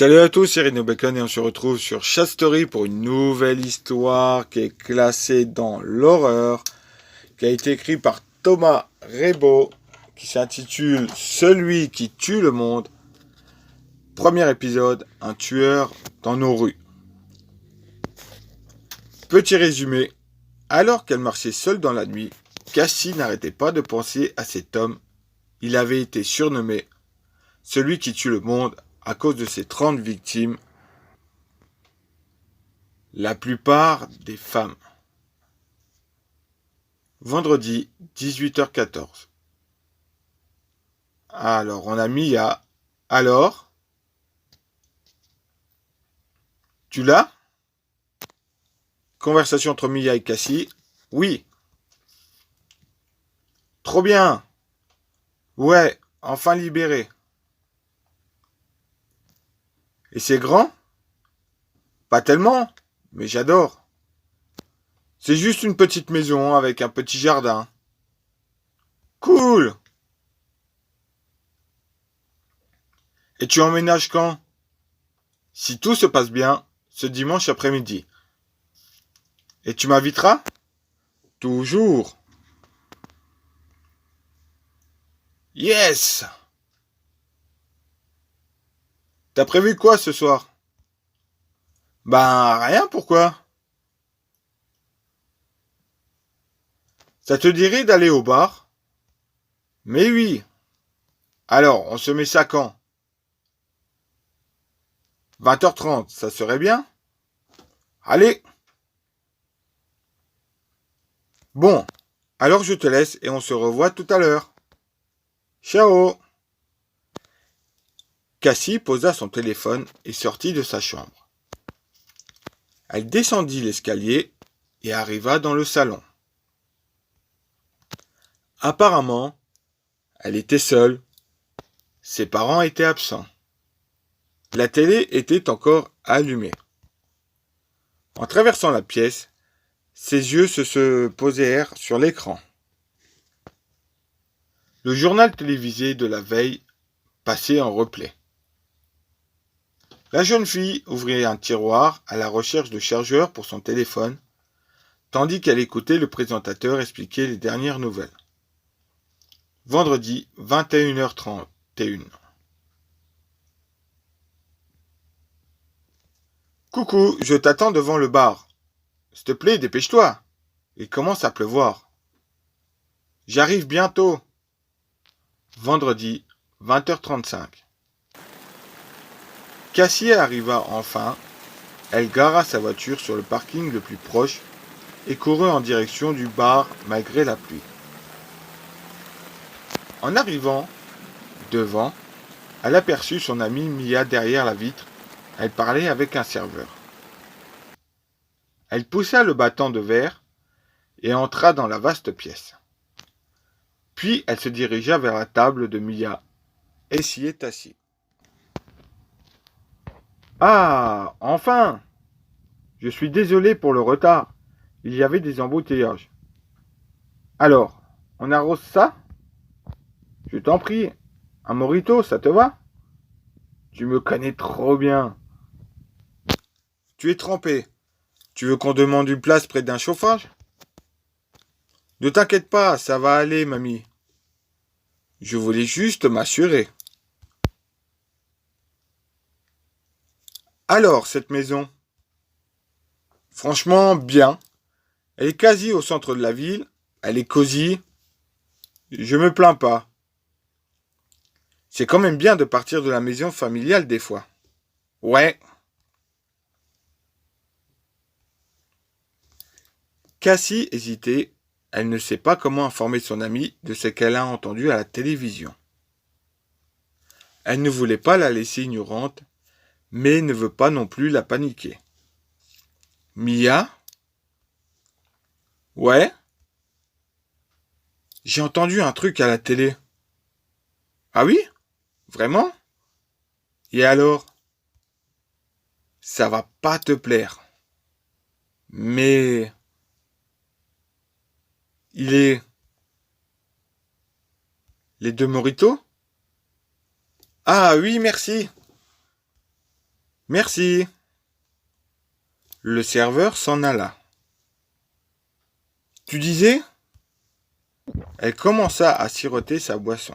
Salut à tous, c'est Reno Bacon et on se retrouve sur Chastory pour une nouvelle histoire qui est classée dans l'horreur, qui a été écrite par Thomas Rebaud, qui s'intitule Celui qui tue le monde. Premier épisode, un tueur dans nos rues. Petit résumé, alors qu'elle marchait seule dans la nuit, Cassie n'arrêtait pas de penser à cet homme. Il avait été surnommé Celui qui tue le monde à cause de ses 30 victimes, la plupart des femmes. Vendredi, 18h14. Alors, on a Mia. Alors, tu l'as? Conversation entre Mia et Cassie. Oui. Trop bien. Ouais, enfin libéré. Et c'est grand? Pas tellement, mais j'adore. C'est juste une petite maison avec un petit jardin. Cool. Et tu emménages quand? Si tout se passe bien, ce dimanche après-midi. Et tu m'inviteras? Toujours. Yes! T'as prévu quoi ce soir? Ben, rien, pourquoi? Ça te dirait d'aller au bar? Mais oui. Alors, on se met ça quand? 20h30, ça serait bien? Allez! Bon, alors je te laisse et on se revoit tout à l'heure. Ciao! Cassie posa son téléphone et sortit de sa chambre. Elle descendit l'escalier et arriva dans le salon. Apparemment, elle était seule. Ses parents étaient absents. La télé était encore allumée. En traversant la pièce, ses yeux se posèrent sur l'écran. Le journal télévisé de la veille passait en replay. La jeune fille ouvrit un tiroir à la recherche de chargeurs pour son téléphone, tandis qu'elle écoutait le présentateur expliquer les dernières nouvelles. Vendredi, 21h31. Coucou, je t'attends devant le bar. S'il te plaît, dépêche-toi. Il commence à pleuvoir. J'arrive bientôt. Vendredi, 20h35. Cassie arriva enfin. Elle gara sa voiture sur le parking le plus proche et courut en direction du bar malgré la pluie. En arrivant devant, elle aperçut son amie Mia derrière la vitre. Elle parlait avec un serveur. Elle poussa le battant de verre et entra dans la vaste pièce. Puis elle se dirigea vers la table de Mia et s'y est assise. Ah, enfin! Je suis désolé pour le retard. Il y avait des embouteillages. Alors, on arrose ça? Je t'en prie. Un mojito, ça te va? Tu me connais trop bien. Tu es trempé. Tu veux qu'on demande une place près d'un chauffage? Ne t'inquiète pas, ça va aller, mamie. Je voulais juste m'assurer. Alors, cette maison? Franchement, bien. Elle est quasi au centre de la ville. Elle est cosy. Je me plains pas. C'est quand même bien de partir de la maison familiale des fois. Ouais. Cassie hésitait. Elle ne sait pas comment informer son amie de ce qu'elle a entendu à la télévision. Elle ne voulait pas la laisser ignorante, mais ne veut pas non plus la paniquer. Mia? Ouais? J'ai entendu un truc à la télé. Ah oui? Vraiment? Et alors? Ça va pas te plaire. Mais... il est... Les deux moritos? Ah oui, merci. Merci. Le serveur s'en alla. Tu disais? Elle commença à siroter sa boisson.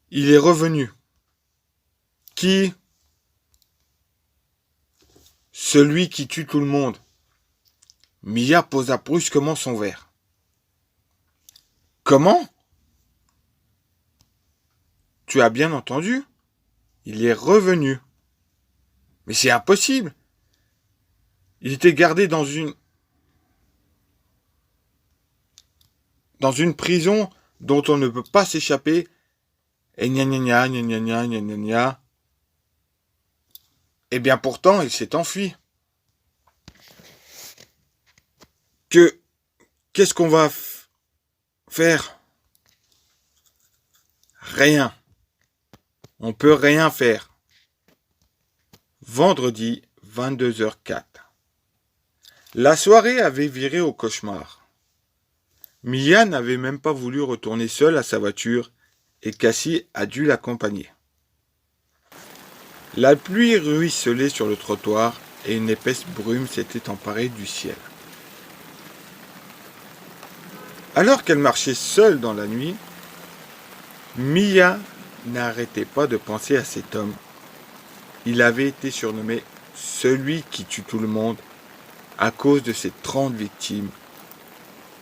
Il est revenu. Qui? Celui qui tue tout le monde. Mia posa brusquement son verre. Comment? Tu as bien entendu? Il est revenu. Mais c'est impossible. Il était gardé dans une prison dont on ne peut pas s'échapper. Et gna gna gna gna gna gna gna gna gna. Eh bien pourtant, il s'est enfui. Qu'est-ce qu'on va faire? Rien. On peut rien faire. Vendredi, 22h04. La soirée avait viré au cauchemar. Mia n'avait même pas voulu retourner seule à sa voiture et Cassie a dû l'accompagner. La pluie ruisselait sur le trottoir et une épaisse brume s'était emparée du ciel. Alors qu'elle marchait seule dans la nuit, Mia n'arrêtait pas de penser à cet homme. Il avait été surnommé « celui qui tue tout le monde » à cause de ses 30 victimes,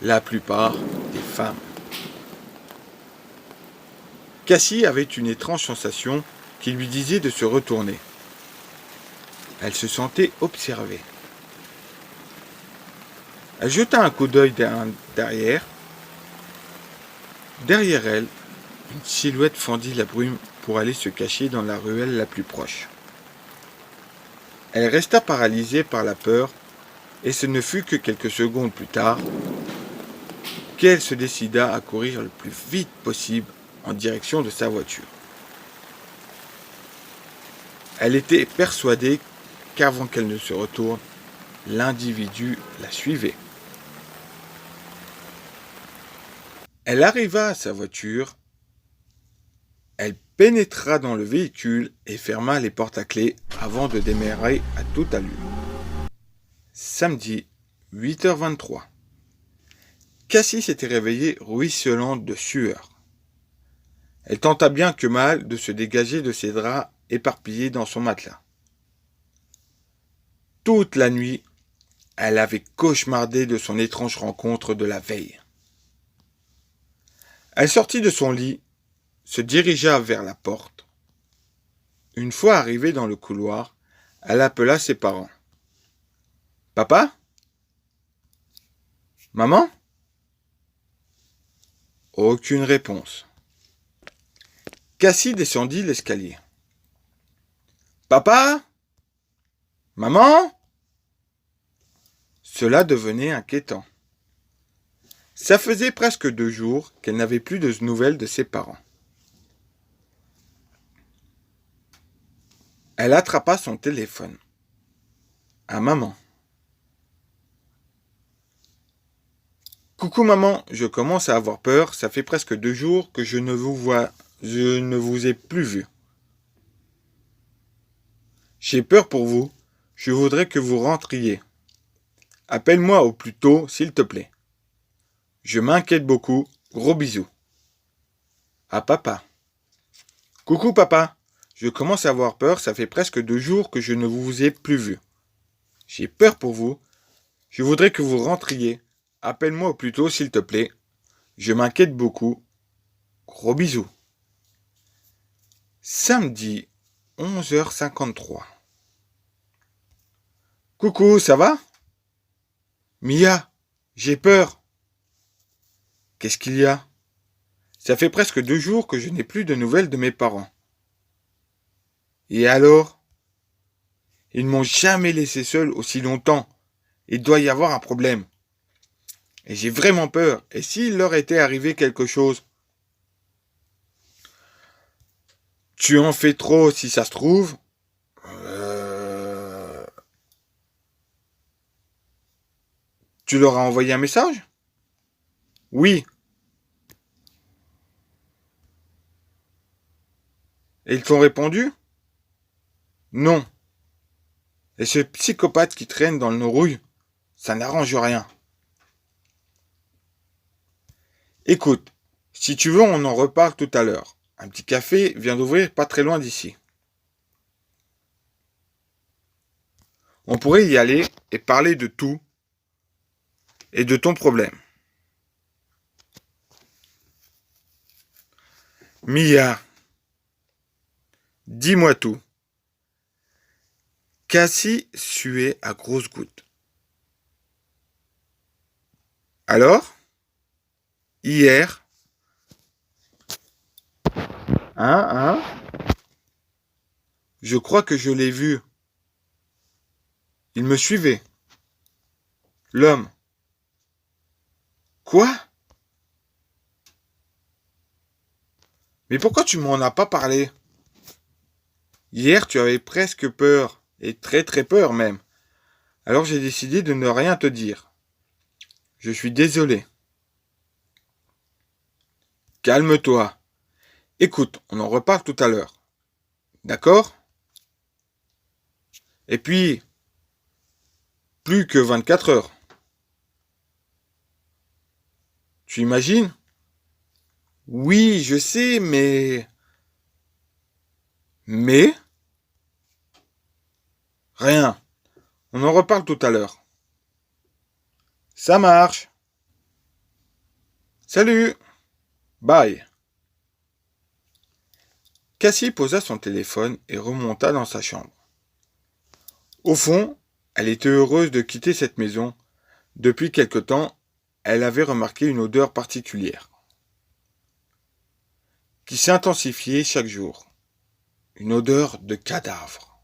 la plupart des femmes. Cassie avait une étrange sensation qui lui disait de se retourner. Elle se sentait observée. Elle jeta un coup d'œil derrière. Derrière elle, une silhouette fendit la brume pour aller se cacher dans la ruelle la plus proche. Elle resta paralysée par la peur et ce ne fut que quelques secondes plus tard qu'elle se décida à courir le plus vite possible en direction de sa voiture. Elle était persuadée qu'avant qu'elle ne se retourne, l'individu la suivait. Elle arriva à sa voiture, elle pénétra dans le véhicule et ferma les portes à clé avant de démarrer à toute allure. Samedi, 8h23. Cassie s'était réveillée ruisselante de sueur. Elle tenta bien que mal de se dégager de ses draps éparpillés dans son matelas. Toute la nuit, elle avait cauchemardé de son étrange rencontre de la veille. Elle sortit de son lit, se dirigea vers la porte. Une fois arrivée dans le couloir, elle appela ses parents. « Papa? Maman ?» Aucune réponse. Cassie descendit l'escalier. « Papa? Maman ?» Cela devenait inquiétant. Ça faisait presque 2 jours qu'elle n'avait plus de nouvelles de ses parents. Elle attrapa son téléphone. À maman. « Coucou maman, je commence à avoir peur, ça fait presque 2 jours que je ne vous ai plus vu. J'ai peur pour vous, je voudrais que vous rentriez. Appelle-moi au plus tôt, s'il te plaît. Je m'inquiète beaucoup, gros bisous. À papa. Coucou papa, je commence à avoir peur, ça fait presque 2 jours que je ne vous ai plus vu. J'ai peur pour vous, je voudrais que vous rentriez. Appelle-moi au plus tôt, s'il te plaît. Je m'inquiète beaucoup. Gros bisous. Samedi, 11h53. Coucou, ça va? Mia, j'ai peur. Qu'est-ce qu'il y a? Ça fait presque 2 jours que je n'ai plus de nouvelles de mes parents. Et alors? Ils ne m'ont jamais laissé seul aussi longtemps. Il doit y avoir un problème. Et j'ai vraiment peur. Et s'il leur était arrivé quelque chose? Tu en fais trop si ça se trouve. Tu leur as envoyé un message? Oui. Et ils t'ont répondu? Non. Et ce psychopathe qui traîne dans nos rouilles, ça n'arrange rien. Écoute, si tu veux, on en reparle tout à l'heure. Un petit café vient d'ouvrir pas très loin d'ici. On pourrait y aller et parler de tout et de ton problème. Mia, dis-moi tout. Cassie suait à grosses gouttes. Alors, hier, je crois que je l'ai vu. Il me suivait. L'homme. Quoi? Mais pourquoi tu m'en as pas parlé? Hier, tu avais presque peur, et très très peur même. Alors j'ai décidé de ne rien te dire. Je suis désolé. Calme-toi. Écoute, on en reparle tout à l'heure. D'accord? Et puis, plus que 24 heures. Tu imagines? Oui, je sais, mais... Mais? Rien. On en reparle tout à l'heure. Ça marche. Salut. Bye. Cassie posa son téléphone et remonta dans sa chambre. Au fond, elle était heureuse de quitter cette maison. Depuis quelque temps, elle avait remarqué une odeur particulière, qui s'intensifiait chaque jour. Une odeur de cadavre.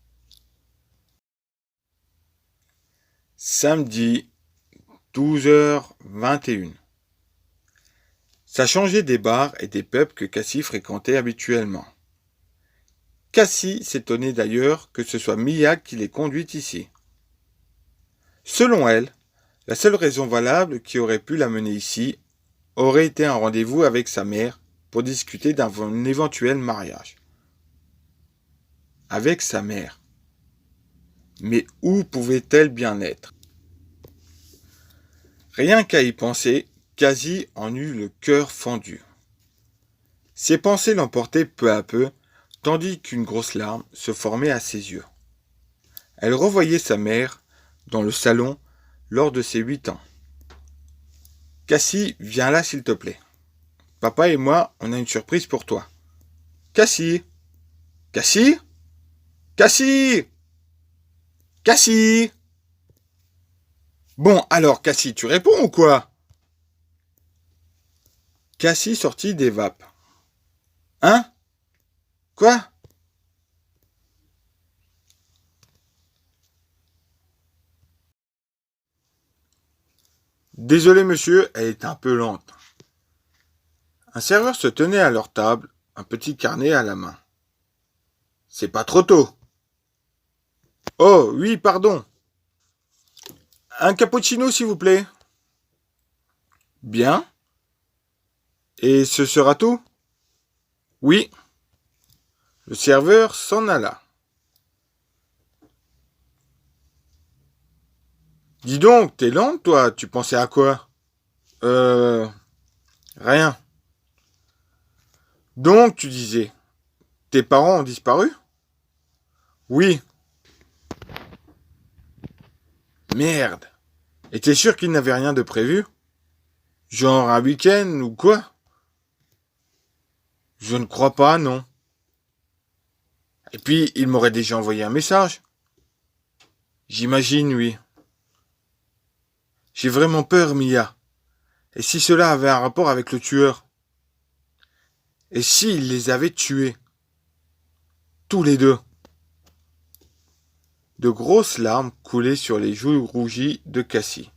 Samedi, 12h21. Ça changeait des bars et des pubs que Cassie fréquentait habituellement. Cassie s'étonnait d'ailleurs que ce soit Mia qui l'ait conduite ici. Selon elle, la seule raison valable qui aurait pu l'amener ici aurait été un rendez-vous avec sa mère pour discuter d'un éventuel mariage. Avec sa mère. Mais où pouvait-elle bien être? Rien qu'à y penser, Cassie en eut le cœur fendu. Ses pensées l'emportaient peu à peu, tandis qu'une grosse larme se formait à ses yeux. Elle revoyait sa mère dans le salon lors de ses 8 ans. Cassie, viens là s'il te plaît. Papa et moi, on a une surprise pour toi. Cassie! Cassie! Cassie! Cassie! Bon, alors, Cassie, tu réponds ou quoi? Cassie sortit des vapes. Hein? Quoi? Désolé, monsieur, elle est un peu lente. Un serveur se tenait à leur table, un petit carnet à la main. C'est pas trop tôt. Oh, oui, pardon. Un cappuccino, s'il vous plaît. Bien. Et ce sera tout? Oui. Le serveur s'en alla. Dis donc, t'es lente, toi, tu pensais à quoi? Rien. Donc, tu disais, tes parents ont disparu? Oui. Merde. Et t'es sûr qu'ils n'avaient rien de prévu? Genre un week-end ou quoi? Je ne crois pas, non. Et puis, ils m'auraient déjà envoyé un message. J'imagine, oui. J'ai vraiment peur, Mia. Et si cela avait un rapport avec le tueur? Et s'il les avait tués? Tous les deux. De grosses larmes coulaient sur les joues rougies de Cassie.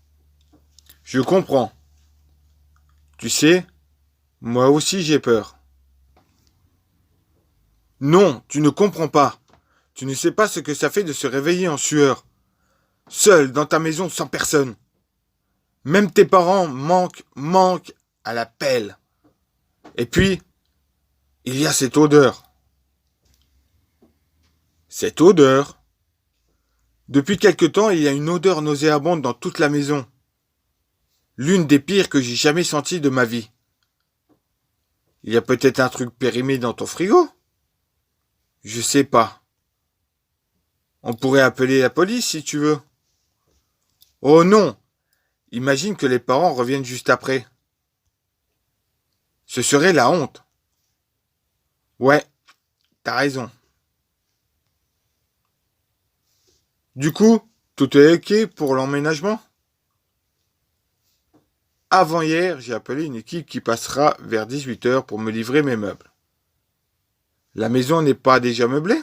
Je comprends. Tu sais, moi aussi j'ai peur. Non, tu ne comprends pas. Tu ne sais pas ce que ça fait de se réveiller en sueur. Seul dans ta maison sans personne. Même tes parents manquent à la pelle. Et puis, il y a cette odeur. Cette odeur. Depuis quelque temps, il y a une odeur nauséabonde dans toute la maison. L'une des pires que j'ai jamais senties de ma vie. Il y a peut-être un truc périmé dans ton frigo? Je sais pas. On pourrait appeler la police si tu veux. Oh non! Imagine que les parents reviennent juste après. Ce serait la honte. Ouais, t'as raison. Du coup, tout est ok pour l'emménagement? Avant-hier, j'ai appelé une équipe qui passera vers 18h pour me livrer mes meubles. La maison n'est pas déjà meublée?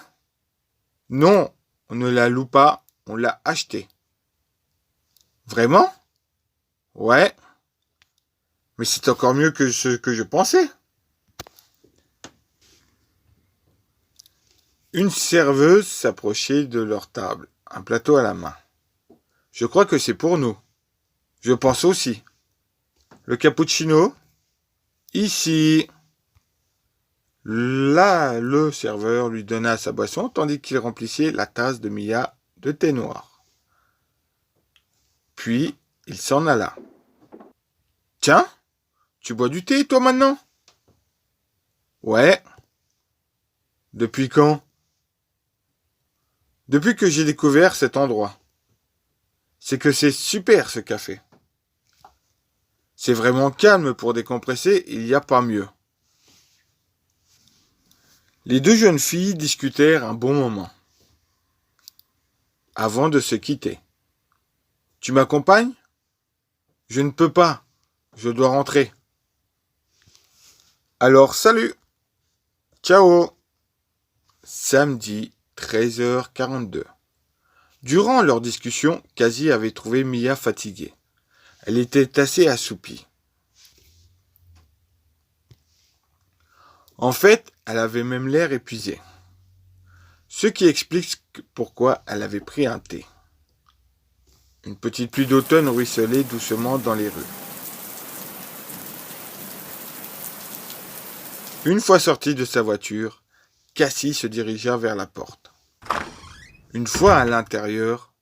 Non, on ne la loue pas, on l'a achetée. Vraiment? Ouais, mais c'est encore mieux que ce que je pensais. Une serveuse s'approchait de leur table, un plateau à la main. Je crois que c'est pour nous. Je pense aussi. Le cappuccino? Ici. Là, le serveur lui donna sa boisson tandis qu'il remplissait la tasse de Mia de thé noir. Puis, il s'en alla. Tiens, tu bois du thé, toi, maintenant? Ouais. Depuis quand? Depuis que j'ai découvert cet endroit. C'est que c'est super, ce café. C'est vraiment calme pour décompresser, il n'y a pas mieux. Les deux jeunes filles discutèrent un bon moment, avant de se quitter. Tu m'accompagnes? Je ne peux pas, je dois rentrer. Alors salut, ciao. Samedi, 13h42. Durant leur discussion, Cassie avait trouvé Mia fatiguée. Elle était assez assoupie. En fait, elle avait même l'air épuisée. Ce qui explique pourquoi elle avait pris un thé. Une petite pluie d'automne ruisselait doucement dans les rues. Une fois sortie de sa voiture, Cassie se dirigea vers la porte. Une fois à l'intérieur,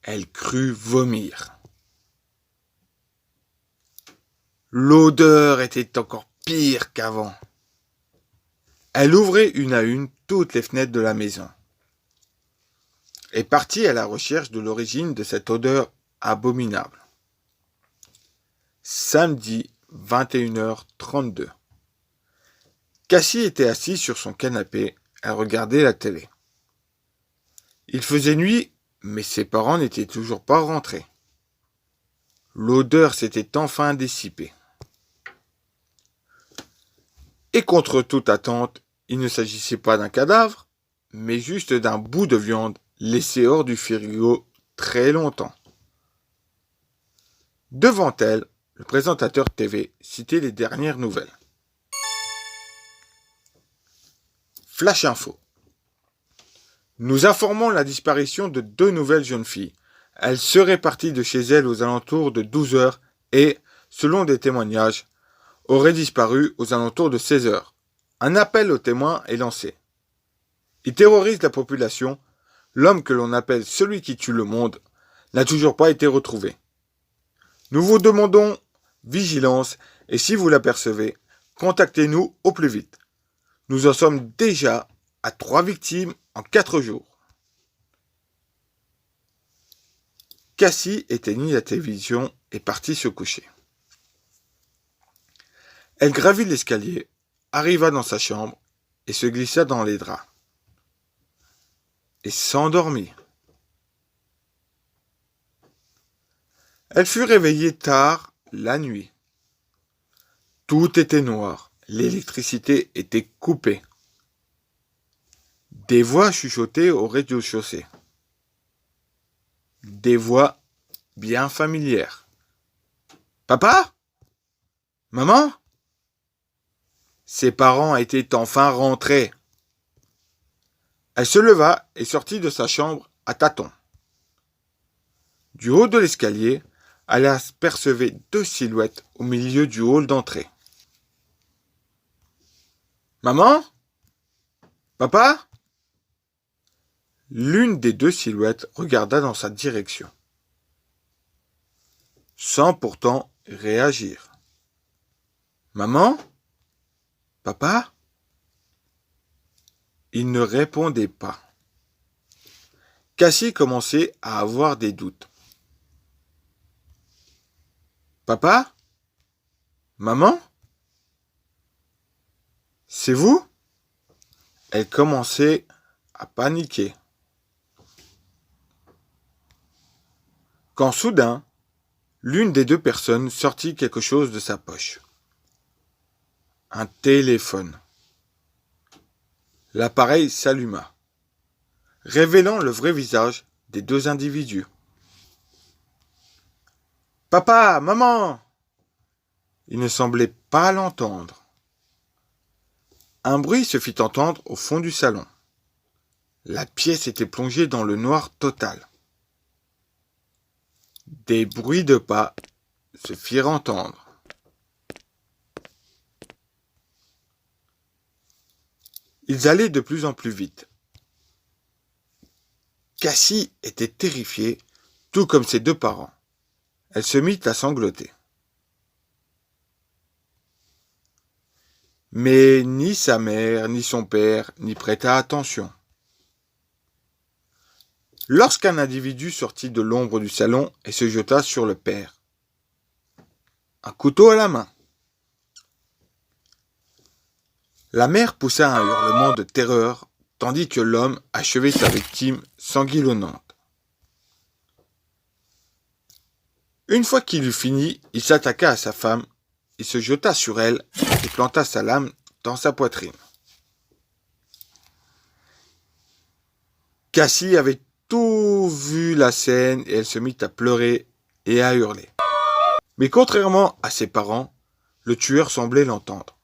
elle crut vomir. L'odeur était encore pire qu'avant. Elle ouvrait une à une toutes les fenêtres de la maison et partit à la recherche de l'origine de cette odeur abominable. Samedi, 21h32. Cassie était assise sur son canapé, elle regardait la télé. Il faisait nuit, mais ses parents n'étaient toujours pas rentrés. L'odeur s'était enfin dissipée. Et contre toute attente, il ne s'agissait pas d'un cadavre, mais juste d'un bout de viande laissé hors du frigo très longtemps. Devant elle, le présentateur TV citait les dernières nouvelles. Flash info. Nous informons la disparition de deux nouvelles jeunes filles. Elles seraient parties de chez elles aux alentours de 12h et, selon des témoignages, auraient disparu aux alentours de 16h. Un appel aux témoins est lancé. Il terrorise la population. L'homme que l'on appelle celui qui tue le monde n'a toujours pas été retrouvé. Nous vous demandons vigilance et si vous l'apercevez, contactez-nous au plus vite. Nous en sommes déjà à 3 victimes en 4 jours. Cassie éteignit la télévision et partit se coucher. Elle gravit l'escalier, arriva dans sa chambre et se glissa dans les draps. Et s'endormit. Elle fut réveillée tard la nuit. Tout était noir, l'électricité était coupée. Des voix chuchotaient au rez-de-chaussée. Des voix bien familières. Papa? Maman? Ses parents étaient enfin rentrés. Elle se leva et sortit de sa chambre à tâtons. Du haut de l'escalier, elle apercevait deux silhouettes au milieu du hall d'entrée. Maman? Papa? L'une des deux silhouettes regarda dans sa direction, sans pourtant réagir. Maman? Papa? Il ne répondait pas. Cassie commençait à avoir des doutes. Papa? Maman? C'est vous? Elle commençait à paniquer. Quand soudain, l'une des deux personnes sortit quelque chose de sa poche. Un téléphone. L'appareil s'alluma, révélant le vrai visage des deux individus. Papa, maman! Il ne semblait pas l'entendre. Un bruit se fit entendre au fond du salon. La pièce était plongée dans le noir total. Des bruits de pas se firent entendre. Ils allaient de plus en plus vite. Cassie était terrifiée, tout comme ses deux parents. Elle se mit à sangloter. Mais ni sa mère, ni son père n'y prêta attention. Lorsqu'un individu sortit de l'ombre du salon et se jeta sur le père, un couteau à la main. La mère poussa un hurlement de terreur, tandis que l'homme achevait sa victime sanguillonnante. Une fois qu'il eut fini, il s'attaqua à sa femme, il se jeta sur elle et planta sa lame dans sa poitrine. Cassie avait tout vu la scène et elle se mit à pleurer et à hurler. Mais contrairement à ses parents, le tueur semblait l'entendre.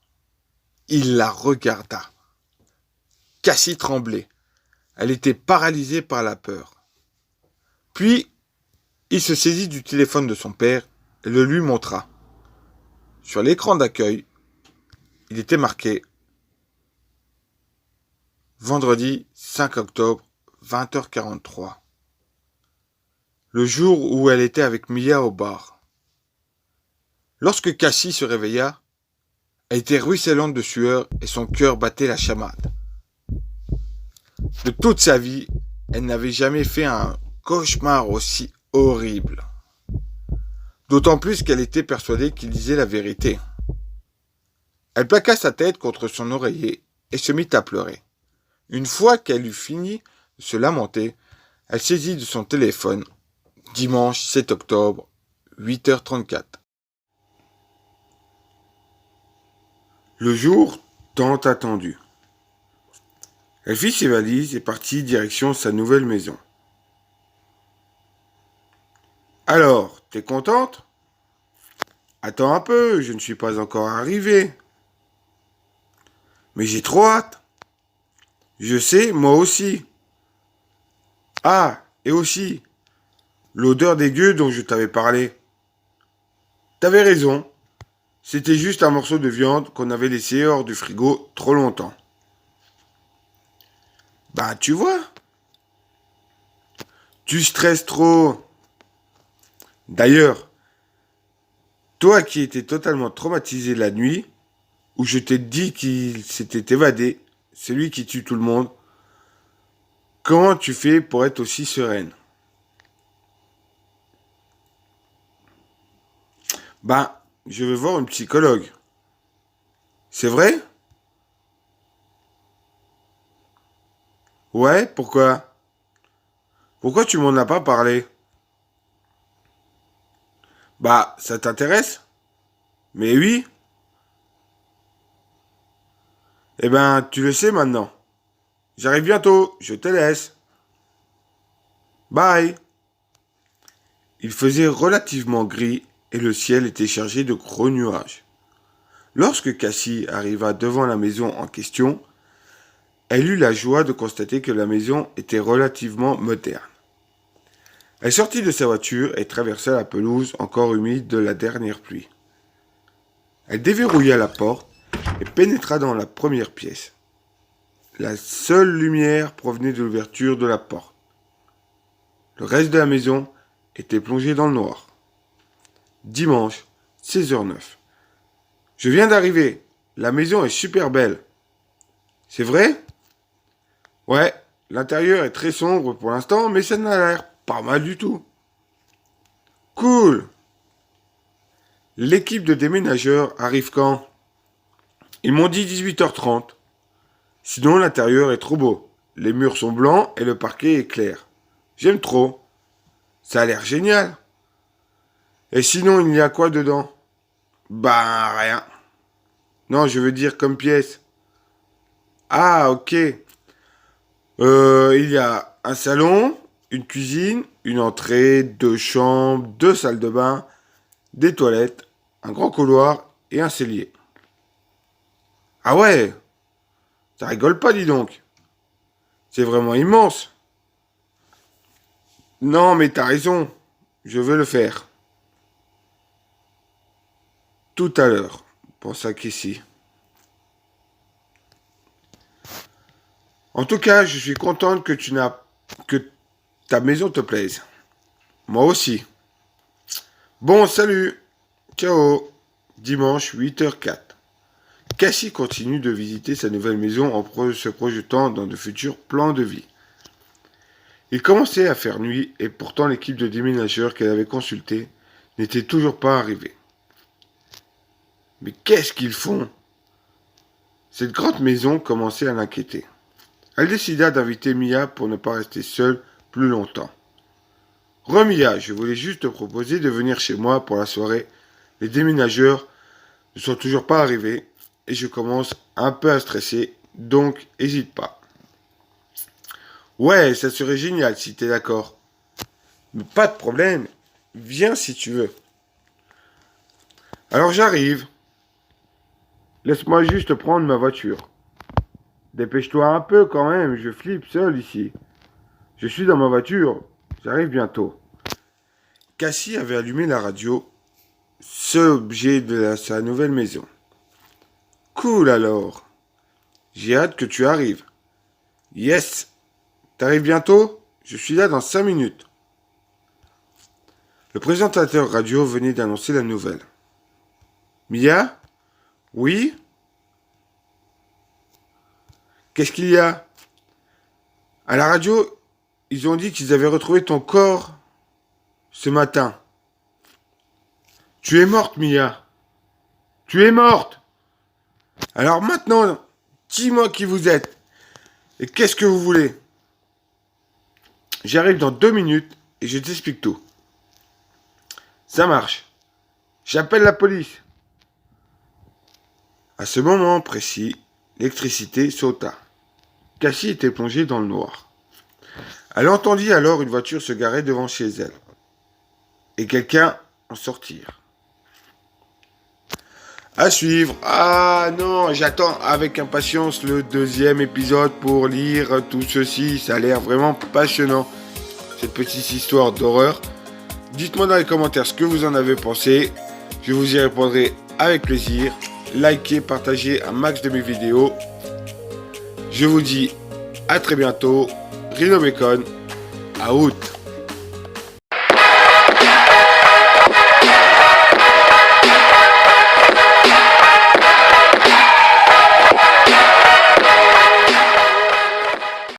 Il la regarda. Cassie tremblait. Elle était paralysée par la peur. Puis, il se saisit du téléphone de son père et le lui montra. Sur l'écran d'accueil, il était marqué « Vendredi 5 octobre, 20h43 ». Le jour où elle était avec Mia au bar. Lorsque Cassie se réveilla, elle était ruisselante de sueur et son cœur battait la chamade. De toute sa vie, elle n'avait jamais fait un cauchemar aussi horrible. D'autant plus qu'elle était persuadée qu'il disait la vérité. Elle plaqua sa tête contre son oreiller et se mit à pleurer. Une fois qu'elle eut fini de se lamenter, elle saisit de son téléphone, dimanche 7 octobre, 8h34. Le jour tant attendu. Elle fit ses valises et partit direction sa nouvelle maison. Alors, t'es contente? Attends un peu, je ne suis pas encore arrivé. Mais j'ai trop hâte. Je sais, moi aussi. Ah, et aussi, l'odeur dégueu dont je t'avais parlé. T'avais raison. C'était juste un morceau de viande qu'on avait laissé hors du frigo trop longtemps. Bah, tu vois. Tu stresses trop. D'ailleurs, toi qui étais totalement traumatisé la nuit, où je t'ai dit qu'il s'était évadé, celui qui tue tout le monde, comment tu fais pour être aussi sereine? Bah, je vais voir une psychologue. C'est vrai? Ouais, pourquoi? Pourquoi tu m'en as pas parlé? Bah, ça t'intéresse? Mais oui. Eh ben, tu le sais maintenant. J'arrive bientôt, je te laisse. Bye. Il faisait relativement gris et le ciel était chargé de gros nuages. Lorsque Cassie arriva devant la maison en question, elle eut la joie de constater que la maison était relativement moderne. Elle sortit de sa voiture et traversa la pelouse encore humide de la dernière pluie. Elle déverrouilla la porte et pénétra dans la première pièce. La seule lumière provenait de l'ouverture de la porte. Le reste de la maison était plongé dans le noir. Dimanche, 16h09. Je viens d'arriver. La maison est super belle. C'est vrai? Ouais, l'intérieur est très sombre pour l'instant, mais ça n'a l'air pas mal du tout. Cool! L'équipe de déménageurs arrive quand? Ils m'ont dit 18h30. Sinon, l'intérieur est trop beau. Les murs sont blancs et le parquet est clair. J'aime trop. Ça a l'air génial. Et sinon, il y a quoi dedans? Ben, rien. Non, je veux dire comme pièce. Ah, ok. Il y a un salon, une cuisine, une entrée, 2 chambres, 2 salles de bain, des toilettes, un grand couloir et un cellier. Ah ouais, ça rigole pas, dis donc. C'est vraiment immense. Non, mais t'as raison. Je veux le faire. Tout à l'heure. Pour ça qu'ici. En tout cas, je suis contente que ta maison te plaise. Moi aussi. Bon, salut. Ciao. Dimanche, 8h04. Cassie continue de visiter sa nouvelle maison en se projetant dans de futurs plans de vie. Il commençait à faire nuit et pourtant l'équipe de déménageurs qu'elle avait consultée n'était toujours pas arrivée. Mais qu'est-ce qu'ils font? Cette grande maison commençait à l'inquiéter. Elle décida d'inviter Mia pour ne pas rester seule plus longtemps. Mia, je voulais juste te proposer de venir chez moi pour la soirée. Les déménageurs ne sont toujours pas arrivés et je commence un peu à stresser, donc hésite pas. Ouais, ça serait génial si t'es d'accord. Mais pas de problème, viens si tu veux. Alors j'arrive. Laisse-moi juste prendre ma voiture. Dépêche-toi un peu quand même, je flippe seul ici. Je suis dans ma voiture, j'arrive bientôt. Cassie avait allumé la radio, seul objet de sa nouvelle maison. Cool alors. J'ai hâte que tu arrives. Yes. T'arrives bientôt? Je suis là dans 5 minutes. Le présentateur radio venait d'annoncer la nouvelle. Mia? Oui? Qu'est-ce qu'il y a? À la radio, ils ont dit qu'ils avaient retrouvé ton corps ce matin. Tu es morte, Mia. Tu es morte. Alors maintenant, dis-moi qui vous êtes. Et qu'est-ce que vous voulez? J'arrive dans 2 minutes et je t'explique tout. Ça marche. J'appelle la police. À ce moment précis, l'électricité sauta. Cassie était plongée dans le noir. Elle entendit alors une voiture se garer devant chez elle. Et quelqu'un en sortir. À suivre. Ah non, j'attends avec impatience le 2e épisode pour lire tout ceci. Ça a l'air vraiment passionnant, cette petite histoire d'horreur. Dites-moi dans les commentaires ce que vous en avez pensé. Je vous y répondrai avec plaisir. Likez, partagez un max de mes vidéos. Je vous dis à très bientôt. Rhino Bacon, out.